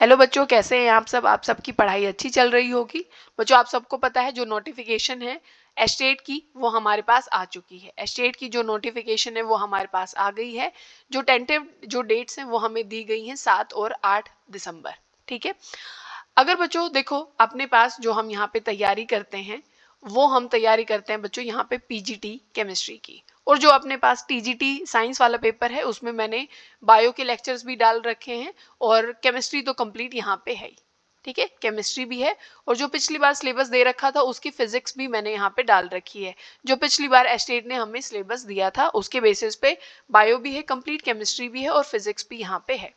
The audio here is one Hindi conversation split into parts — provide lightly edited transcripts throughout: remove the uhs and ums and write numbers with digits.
हेलो बच्चों, कैसे हैं आप सब। आप सबकी पढ़ाई अच्छी चल रही होगी। बच्चों, आप सबको पता है जो नोटिफिकेशन है एस्टेट की वो हमारे पास आ चुकी है। एस्टेट की जो नोटिफिकेशन है वो हमारे पास आ गई है। जो टेंटेटिव जो डेट्स हैं वो हमें दी गई हैं 7 और 8 दिसंबर। ठीक है। अगर बच्चों देखो अपने पास जो हम यहाँ पे तैयारी करते हैं वो हम तैयारी करते हैं बच्चों यहाँ पे पीजीटी केमिस्ट्री की। और जो अपने पास टीजीटी साइंस वाला पेपर है उसमें मैंने बायो के लेक्चर्स भी डाल रखे हैं और केमिस्ट्री तो कंप्लीट यहाँ पे है ही। ठीक है, केमिस्ट्री भी है और जो पिछली बार सिलेबस दे रखा था उसकी फिजिक्स भी मैंने यहाँ पे डाल रखी है। जो पिछली बार एस्टेट ने हमें सिलेबस दिया था उसके बेसिस पे बायो भी है कंप्लीट, केमिस्ट्री भी है और फिजिक्स भी यहाँ पे है।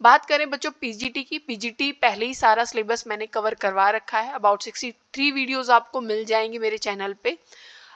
बात करें बच्चों पीजीटी की, पीजीटी पहले ही सारा सिलेबस मैंने कवर करवा रखा है। अबाउट 63 वीडियोस आपको मिल जाएंगी मेरे चैनल पे।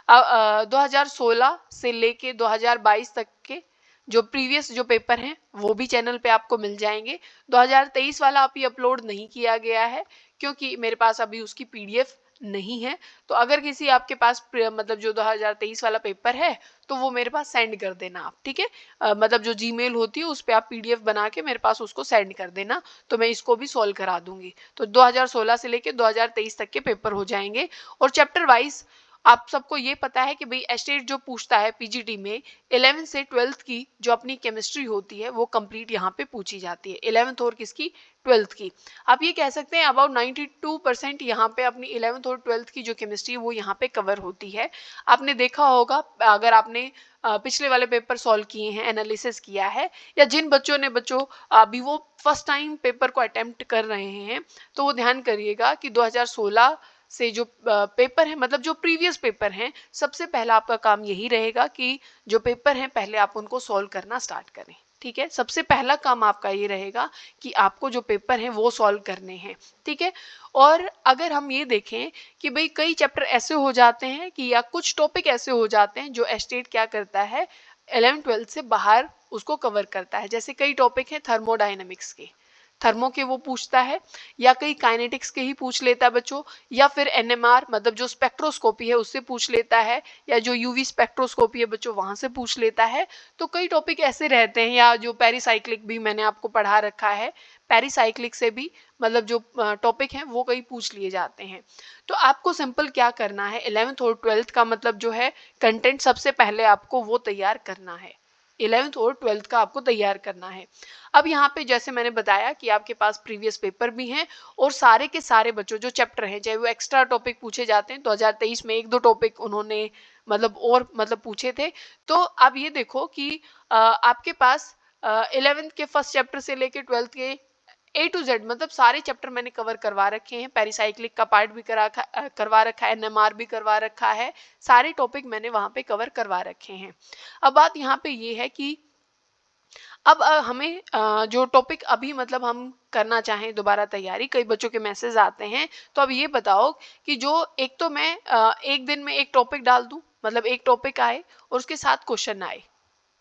2016 से लेके 2022 तक के जो प्रीवियस जो पेपर हैं वो भी चैनल पे आपको मिल जाएंगे। 2023 वाला अभी अपलोड नहीं किया गया है क्योंकि मेरे पास अभी उसकी पीडीएफ नहीं है। तो अगर किसी आपके पास मतलब जो 2023 वाला पेपर है तो वो मेरे पास सेंड कर देना आप। ठीक है, मतलब जो जीमेल होती है उस पर आप पीडीएफ बना के मेरे पास उसको सेंड कर देना तो मैं इसको भी सॉल्व करा दूंगी। तो 2016 से लेके 2023 तक के पेपर हो जाएंगे। और चैप्टर वाइज आप सबको ये पता है कि भाई एस्टेट जो पूछता है पीजीटी में 11th से 12th की जो अपनी केमिस्ट्री होती है वो कंप्लीट यहाँ पे पूछी जाती है। 11th और किसकी, 12th की। आप ये कह सकते हैं अबाउट 92% यहाँ पे अपनी 11th और 12th की जो केमिस्ट्री वो यहाँ पे कवर होती है। आपने देखा होगा अगर आपने पिछले वाले पेपर सॉल्व किए हैं, एनालिसिस किया है, या जिन बच्चों ने बच्चों अभी वो फर्स्ट टाइम पेपर को अटेम्प्ट कर रहे हैं तो वो ध्यान करिएगा कि 2016 से जो पेपर है मतलब जो प्रीवियस पेपर हैं सबसे पहला आपका काम यही रहेगा कि जो पेपर हैं पहले आप उनको सॉल्व करना स्टार्ट करें। ठीक है, सबसे पहला काम आपका ये रहेगा कि आपको जो पेपर हैं वो सॉल्व करने हैं। ठीक है। और अगर हम ये देखें कि भाई कई चैप्टर ऐसे हो जाते हैं कि या कुछ टॉपिक ऐसे हो जाते हैं जो एस्टेट क्या करता है 11th-12th से बाहर उसको कवर करता है। जैसे कई टॉपिक हैं थर्मोडायनेमिक्स के, थर्मो के वो पूछता है, या कई काइनेटिक्स के ही पूछ लेता है बच्चों, या फिर एनएमआर मतलब जो स्पेक्ट्रोस्कोपी है उससे पूछ लेता है, या जो यूवी स्पेक्ट्रोस्कोपी है बच्चों वहां से पूछ लेता है। तो कई टॉपिक ऐसे रहते हैं, या जो पेरीसाइक्लिक भी मैंने आपको पढ़ा रखा है, पेरीसाइक्लिक से भी मतलब जो टॉपिक हैं वो कई पूछ लिए जाते हैं। तो आपको सिंपल क्या करना है 11th और 12th का मतलब जो है कंटेंट सबसे पहले आपको वो तैयार करना है। 11th और 12th का आपको तैयार करना है। अब यहाँ पे जैसे मैंने बताया कि आपके पास प्रीवियस पेपर भी हैं और सारे के सारे बच्चों जो चैप्टर हैं चाहे वो एक्स्ट्रा टॉपिक पूछे जाते हैं 2023 में एक दो टॉपिक उन्होंने मतलब और मतलब पूछे थे। तो अब ये देखो कि आपके पास 11th के फर्स्ट चैप्टर से लेके 12th के ए टू जेड मतलब सारे चैप्टर मैंने कवर करवा रखे हैं। पेरीसाइक्लिक का पार्ट भी करवा रखा है, एनएमआर भी करवा रखा है, सारे टॉपिक मैंने वहां पे कवर करवा रखे हैं। अब बात यहाँ पे ये है कि अब हमें जो टॉपिक अभी मतलब हम करना चाहें दोबारा तैयारी, कई बच्चों के मैसेज आते हैं। तो अब ये बताओ कि जो एक तो मैं एक दिन में एक टॉपिक डाल दूं मतलब एक टॉपिक आए और उसके साथ क्वेश्चन आए।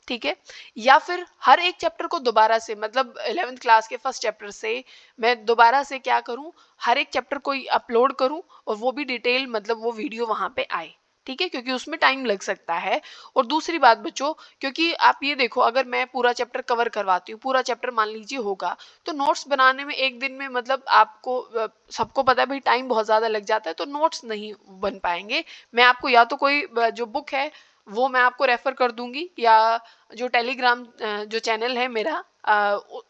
ठीक है, या फिर हर एक चैप्टर को दोबारा से मतलब 11th क्लास के फर्स्ट चैप्टर से मैं दोबारा से क्या करूं, हर एक चैप्टर को अपलोड करूं और वो भी डिटेल मतलब वो वीडियो वहां पे आए। ठीक है, क्योंकि उसमें टाइम लग सकता है। और दूसरी बात बच्चों, क्योंकि आप ये देखो अगर मैं पूरा चैप्टर कवर करवाती हूँ, पूरा चैप्टर मान लीजिए होगा, तो नोट्स बनाने में एक दिन में मतलब आपको सबको पता है भाई टाइम बहुत ज़्यादा लग जाता है तो नोट्स नहीं बन पाएंगे। मैं आपको या तो कोई जो बुक है वो मैं आपको रेफर कर दूंगी, या जो टेलीग्राम जो चैनल है मेरा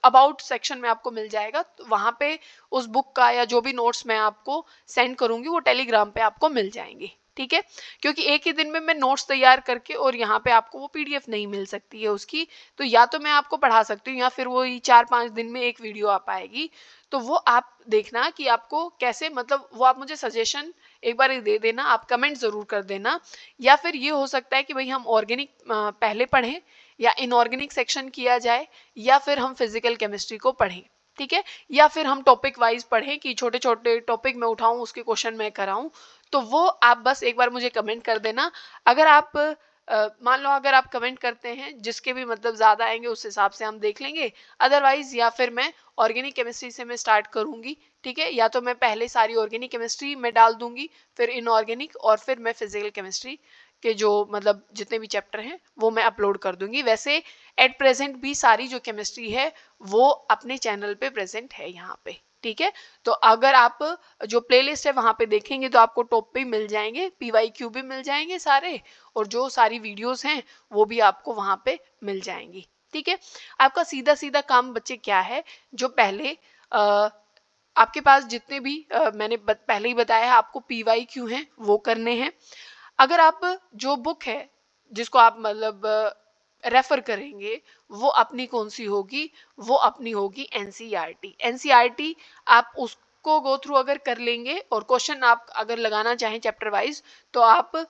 अबाउट सेक्शन में आपको मिल जाएगा, तो वहां पे उस बुक का या जो भी नोट्स मैं आपको सेंड करूंगी वो टेलीग्राम पे आपको मिल जाएंगे। ठीक है, क्योंकि एक ही दिन में मैं नोट्स तैयार करके और यहाँ पे आपको वो पीडीएफ नहीं मिल सकती है उसकी। तो या तो मैं आपको पढ़ा सकती हूँ या फिर वो 4-5 दिन में एक वीडियो आ पाएगी। तो वो आप देखना कि आपको कैसे मतलब वो आप मुझे सजेशन एक बार दे देना, आप कमेंट जरूर कर देना। या फिर ये हो सकता है कि भाई हम ऑर्गेनिक पहले पढ़ें या इनऑर्गेनिक सेक्शन किया जाए, या फिर हम फिजिकल केमिस्ट्री को पढ़ें। ठीक है, या फिर हम टॉपिक वाइज पढ़ें कि छोटे छोटे टॉपिक में उठाऊं उसके क्वेश्चन मैं कराऊं। तो वो आप बस एक बार मुझे कमेंट कर देना। अगर आप मान लो अगर आप कमेंट करते हैं जिसके भी मतलब ज़्यादा आएंगे उस हिसाब से हम देख लेंगे। अदरवाइज या फिर मैं ऑर्गेनिक केमिस्ट्री से मैं स्टार्ट करूंगी। ठीक है, या तो मैं पहले सारी ऑर्गेनिक केमिस्ट्री में डाल दूंगी, फिर इनऑर्गेनिक, और फिर मैं फिजिकल केमिस्ट्री के जो मतलब जितने भी चैप्टर हैं वो मैं अपलोड कर दूंगी। वैसे एट प्रेजेंट भी सारी जो केमिस्ट्री है वो अपने चैनल पे प्रेजेंट है यहाँ पे, ठीक है। तो अगर आप जो प्लेलिस्ट है वहां पे देखेंगे तो आपको टॉप पे मिल जाएंगे, PYQ भी मिल जाएंगे सारे, और जो सारी वीडियोस हैं वो भी आपको वहां पे मिल जाएंगी, ठीक है। आपका सीधा सीधा काम बच्चे क्या है, जो पहले आपके पास जितने भी मैंने पहले ही बताया आपको PYQ हैं वो करने हैं। अगर आप जो बुक है जिसको आप मतलब रेफर करेंगे वो अपनी कौन सी होगी, वो अपनी होगी NCERT। NCERT आप उसको गो थ्रू अगर कर लेंगे और क्वेश्चन आप अगर लगाना चाहें चैप्टर वाइज तो आप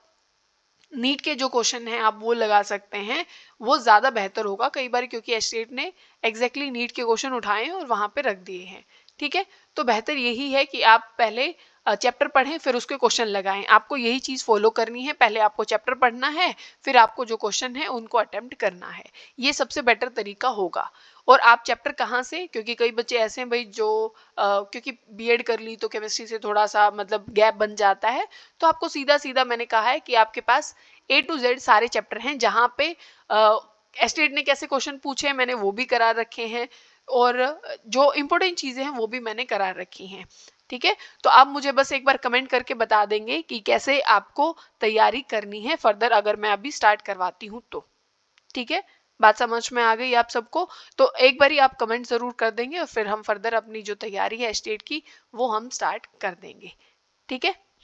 नीट के जो क्वेश्चन हैं आप वो लगा सकते हैं, वो ज़्यादा बेहतर होगा कई बार, क्योंकि एस्टेट ने एग्जैक्टली नीट के क्वेश्चन उठाए और वहाँ पे रख दिए हैं, ठीक है। तो बेहतर यही है कि आप पहले चैप्टर पढ़ें फिर उसके क्वेश्चन लगाएं। आपको यही चीज़ फॉलो करनी है, पहले आपको चैप्टर पढ़ना है फिर आपको जो क्वेश्चन है उनको अटेम्प्ट करना है, ये सबसे बेटर तरीका होगा। और आप चैप्टर कहाँ से, क्योंकि कई बच्चे ऐसे हैं भाई जो क्योंकि बीएड कर ली तो केमिस्ट्री से थोड़ा सा मतलब गैप बन जाता है, तो आपको सीधा सीधा मैंने कहा है कि आपके पास A to Z सारे चैप्टर हैं जहाँ पे एस्टेट ने कैसे क्वेश्चन पूछे हैं मैंने वो भी करा रखे हैं, और जो इम्पोर्टेंट चीज़ें हैं वो भी मैंने करा रखी हैं, ठीक है। तो आप मुझे बस एक बार कमेंट करके बता देंगे कि कैसे आपको तैयारी करनी है फर्दर, अगर मैं अभी स्टार्ट करवाती हूँ तो, ठीक है। बात समझ में आ गई आप सबको? तो एक बार ही आप कमेंट ज़रूर कर देंगे और फिर हम फर्दर अपनी जो तैयारी है स्टेट की वो हम स्टार्ट कर देंगे, ठीक है।